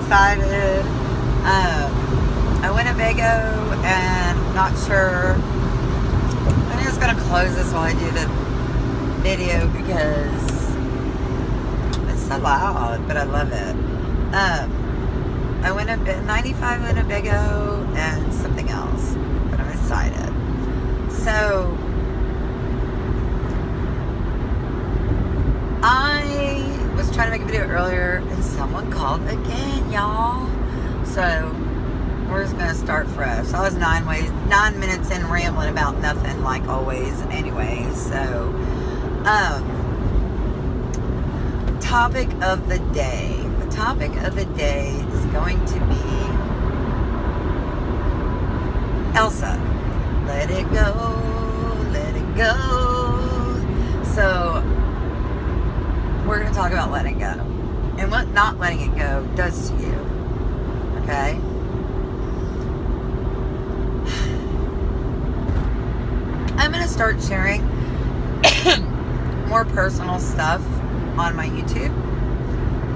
excited. I Winnebago and not sure. I'm just gonna close this while I do the video because it's so loud, but I love it. I went a bit 95 Winnebago and something else, but I'm excited. So I was trying to make a video earlier and someone called again, y'all. So we're just gonna start fresh. I was 9 minutes in rambling about nothing like always anyway. So topic of the day. The topic of the day is going to be Elsa. Let it go, let it go. So we're going to talk about letting go and what not letting it go does to you. Okay? I'm going to start sharing more personal stuff on my YouTube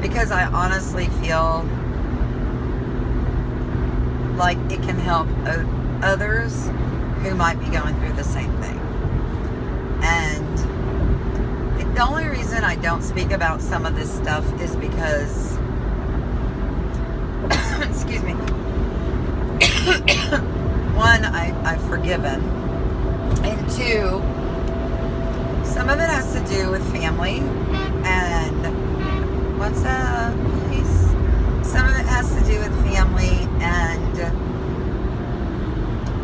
because I honestly feel like it can help others who might be going through the same thing. And the only reason I don't speak about some of this stuff is because excuse me, one, I've forgiven, and two, some of it has to do with family and what's up, please? Some of it has to do with family, and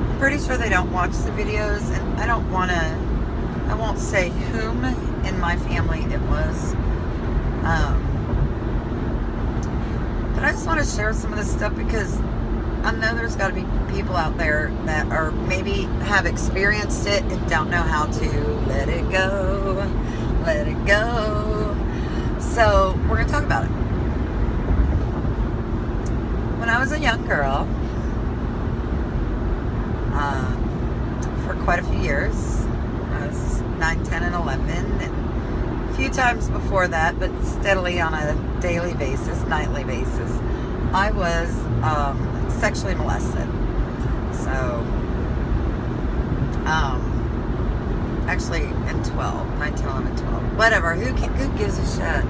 I'm pretty sure they don't watch the videos, and I won't say whom in my family it was, but I just want to share some of this stuff because I know there's got to be people out there that are maybe have experienced it and don't know how to let it go, let it go. So we're going to talk about it. When I was a young girl, for quite a few years, I was 9, 10, and 11, and a few times before that, but steadily on a daily basis, nightly basis, I was sexually molested. So, actually in 12, 9, 10, 11, 12, whatever, who gives a shit?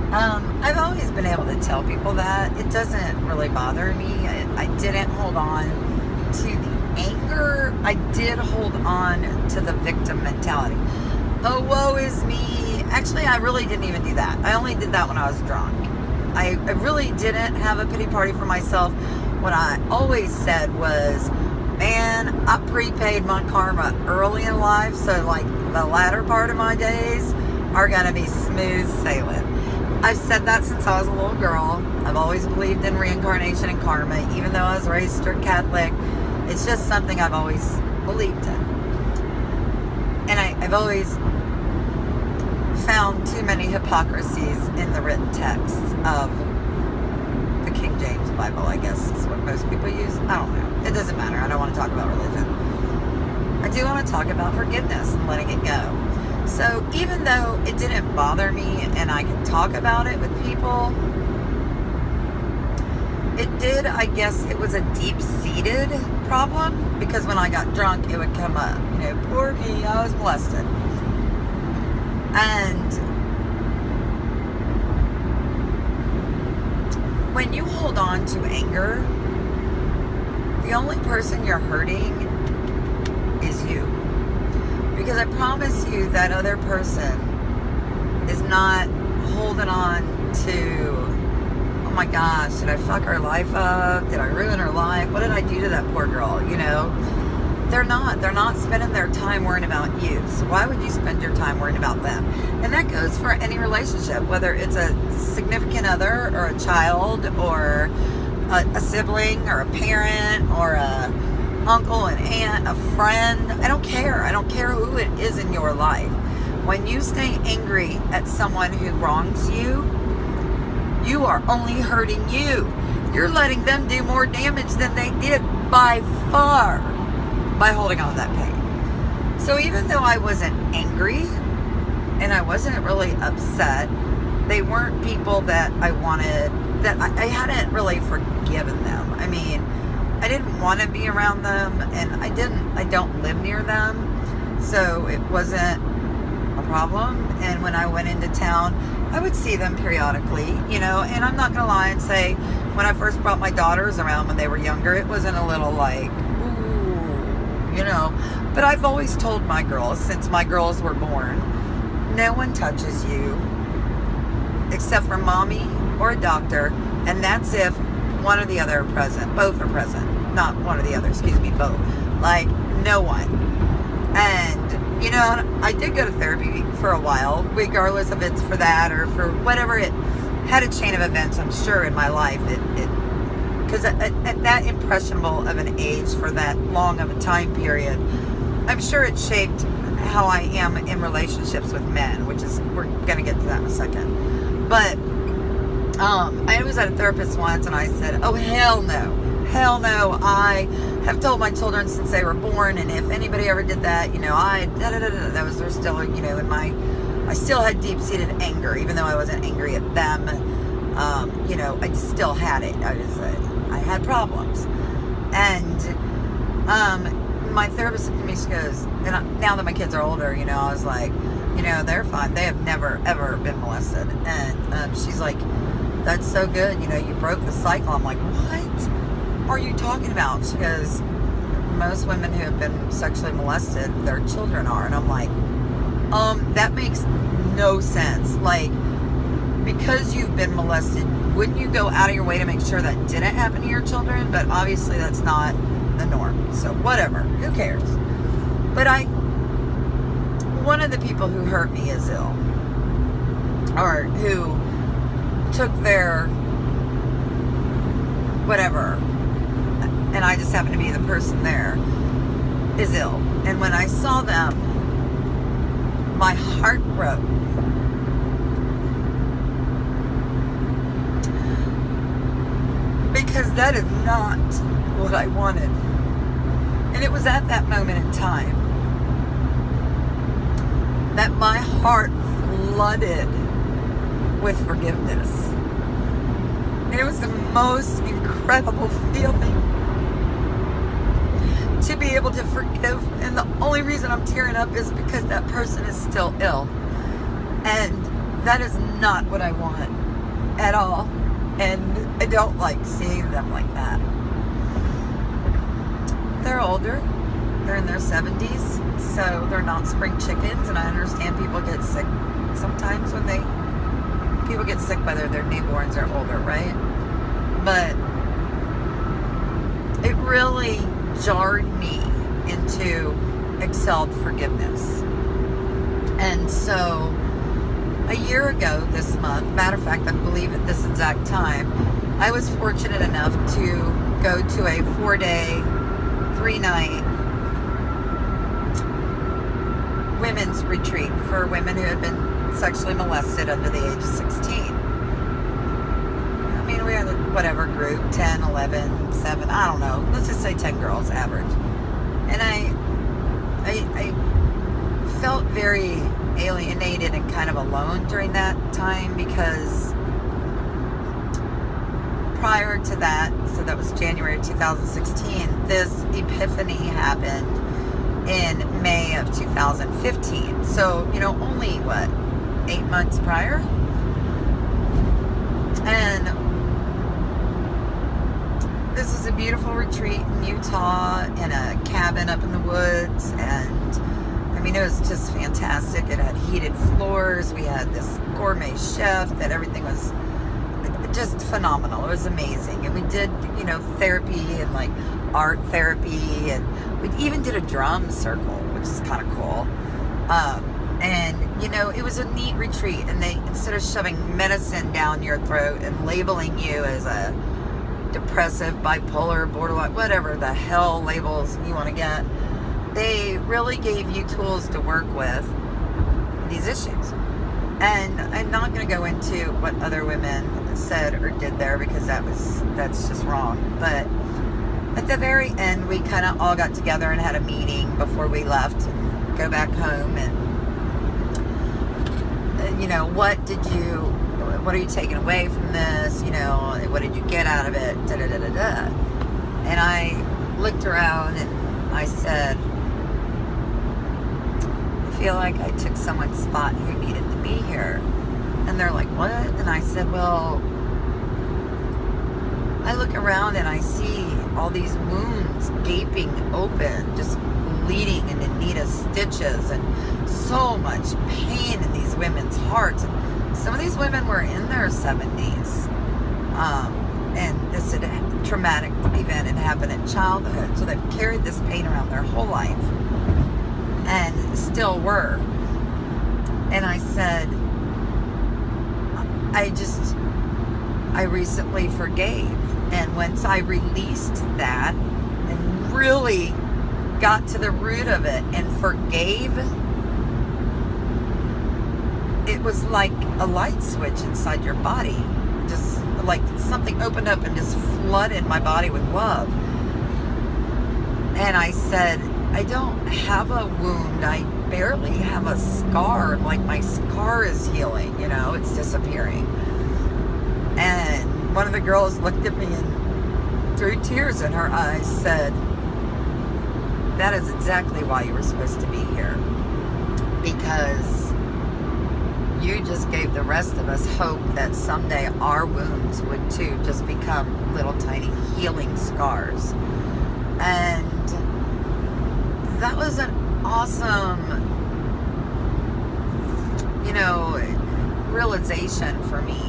I've always been able to tell people that. It doesn't really bother me. I didn't hold on to the anger. I did hold on to the victim mentality. Oh, woe is me. Actually, I really didn't even do that. I only did that when I was drunk. I really didn't have a pity party for myself. What I always said was, man, I prepaid my karma early in life, so like the latter part of my days are going to be smooth sailing. I've said that since I was a little girl. I've always believed in reincarnation and karma, even though I was raised strict Catholic. It's just something I've always believed in. And I've always found too many hypocrisies in the written texts of the King James Bible, I guess is what most people use. I don't know. It doesn't matter. I don't want to talk about religion. I do want to talk about forgiveness and letting it go. So even though it didn't bother me and I can talk about it with people, it did, I guess it was a deep-seated problem because when I got drunk, it would come up. You know, poor me, I was molested. And when you hold on to anger, the only person you're hurting is you. Because I promise you that other person is not holding on to, oh my gosh, did I fuck her life up? Did I ruin her life? What did I do to that poor girl? You know, they're not spending their time worrying about you. So why would you spend your time worrying about them? And that goes for any relationship, whether it's a significant other or a child or a sibling or a parent or a uncle, an aunt, a friend. I don't care. I don't care who it is in your life. When you stay angry at someone who wrongs you, you are only hurting you. You're letting them do more damage than they did by far by holding on to that pain. So even though I wasn't angry and I wasn't really upset, they weren't people that I wanted that I hadn't really forgiven them. I mean, I didn't want to be around them, and I don't live near them, so it wasn't a problem. And when I went into town, I would see them periodically, and I'm not gonna lie and say, when I first brought my daughters around when they were younger, it wasn't a little like, ooh, but I've always told my girls, since my girls were born, no one touches you except for mommy or a doctor, and that's if one or the other are present. Both are present. Not one or the other, excuse me, both. Like, no one. And, I did go to therapy for a while, regardless if it's for that or for whatever. It had a chain of events, I'm sure, in my life. Because at that impressionable of an age for that long of a time period, I'm sure it shaped how I am in relationships with men, which is, we're going to get to that in a second. But I was at a therapist once, and I said, oh, hell no. Hell no. I have told my children since they were born, and if anybody ever did that, they're still, I still had deep-seated anger, even though I wasn't angry at them. I still had it. I had problems. And my therapist looked at me, she goes, and now that my kids are older, I was like, they're fine. They have never, ever been molested. And she's like, that's so good. You broke the cycle. I'm like, what are you talking about? She goes, most women who have been sexually molested, their children are. And I'm like, that makes no sense. Like, because you've been molested, wouldn't you go out of your way to make sure that didn't happen to your children? But obviously that's not the norm. So whatever. Who cares? But one of the people who hurt me is ill. Or who took their whatever, and I just happened to be the person there, is ill. And when I saw them, my heart broke. Because that is not what I wanted. And it was at that moment in time that my heart flooded with forgiveness. And it was the most incredible feeling to be able to forgive. And the only reason I'm tearing up is because that person is still ill. And that is not what I want at all. And I don't like seeing them like that. They're older. They're in their 70s. So they're not spring chickens. And I understand people get sick sometimes when people get sick whether their newborns are older, right? But it really jarred me into excelled forgiveness. And so a year ago this month, matter of fact, I believe at this exact time, I was fortunate enough to go to a 4-day, 3-night women's retreat for women who had been sexually molested under the age of 16. I mean, we had whatever group, 10, 11, 7, I don't know. Let's just say 10 girls average. And I felt very alienated and kind of alone during that time, because prior to that, so that was January of 2016, this epiphany happened in May of 2015. So, only 8 months prior. And this was a beautiful retreat in Utah in a cabin up in the woods, and I mean, it was just fantastic. It had heated floors. We had this gourmet chef that everything was just phenomenal. It was amazing. And we did, therapy and like art therapy, and we even did a drum circle, which is kind of cool. And it was a neat retreat, and they, instead of shoving medicine down your throat and labeling you as a depressive, bipolar, borderline, whatever the hell labels you want to get, they really gave you tools to work with these issues. And I'm not going to go into what other women said or did there, because that's just wrong. But at the very end, we kind of all got together and had a meeting before we left and go back home. And what are you taking away from this? You know, what did you get out of it? Da da da da da. And I looked around and I said, I feel like I took someone's spot who needed to be here. And they're like, what? And I said, well, I look around and I see all these wounds gaping open, just bleeding and in need of stitches, and so much pain in these women's hearts. And some of these women were in their 70s. And this traumatic event had happened in childhood. So they've carried this pain around their whole life and still were. And I said, I recently forgave. And once I released that and really got to the root of it and forgave, it was like a light switch inside your body. Just like something opened up and just flooded my body with love. And I said, I don't have a wound. I barely have a scar. Like my scar is healing, you know, it's disappearing. And one of the girls looked at me and through tears in her eyes said, that is exactly why you were supposed to be here. Because you just gave the rest of us hope that someday our wounds would too just become little tiny healing scars. And that was an awesome, you know, realization for me.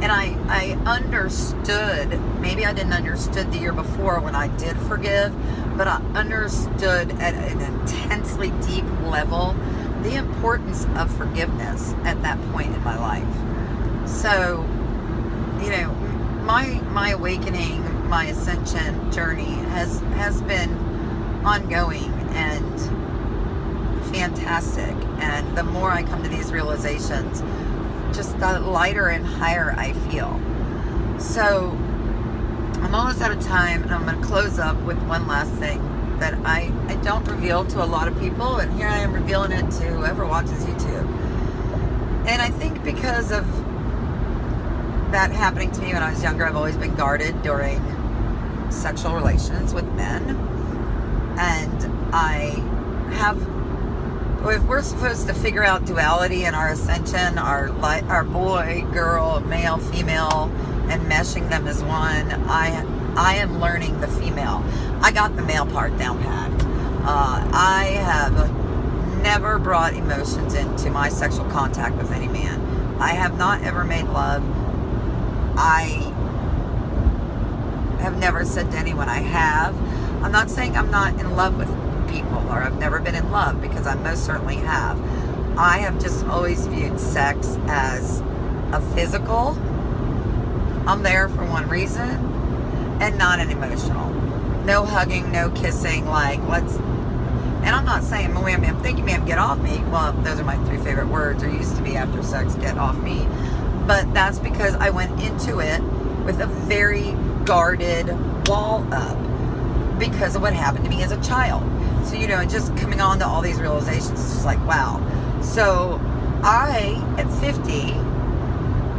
And I understood, maybe I didn't understood the year before when I did forgive, but I understood at an intensely deep level the importance of forgiveness at that point in my life. So, you know, my awakening, my ascension journey has been ongoing and fantastic. And the more I come to these realizations, just the lighter and higher I feel. So I'm almost out of time, and I'm going to close up with one last thing that I don't reveal to a lot of people, and here I am revealing it to whoever watches YouTube. And I think because of that happening to me when I was younger, I've always been guarded during sexual relations with men. And I have, if we're supposed to figure out duality in our ascension, our boy, girl, male, female, and meshing them as one, I am learning the female. I got the male part down pat. I have never brought emotions into my sexual contact with any man. I have not ever made love. I have never said to anyone I have. I'm not saying I'm not in love with people or I've never been in love, because I most certainly have. I have just always viewed sex as a physical, I'm there for one reason, and not an emotional. No hugging, no kissing, like let's, and I'm not saying, ma'am, thank you, ma'am, get off me. Well, those are my 3 favorite words, or used to be after sex, get off me. But that's because I went into it with a very guarded wall up because of what happened to me as a child. So, you know, just coming on to all these realizations, it's just like, wow. So I, at 50,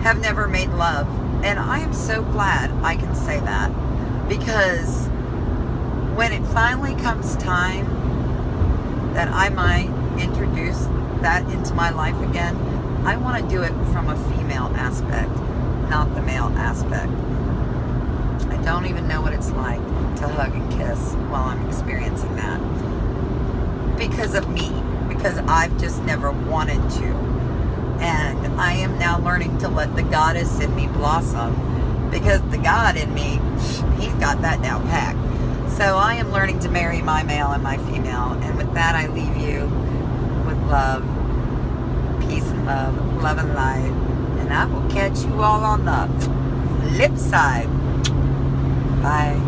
have never made love. And I am so glad I can say that, because when it finally comes time that I might introduce that into my life again, I want to do it from a female aspect, not the male aspect. I don't even know what it's like to hug and kiss while I'm experiencing that. Because of me. Because I've just never wanted to. And I am now learning to let the goddess in me blossom. Because the God in me, he's got that down packed. So I am learning to marry my male and my female. And with that, I leave you with love. Peace and love and light. And I will catch you all on the flip side. Bye.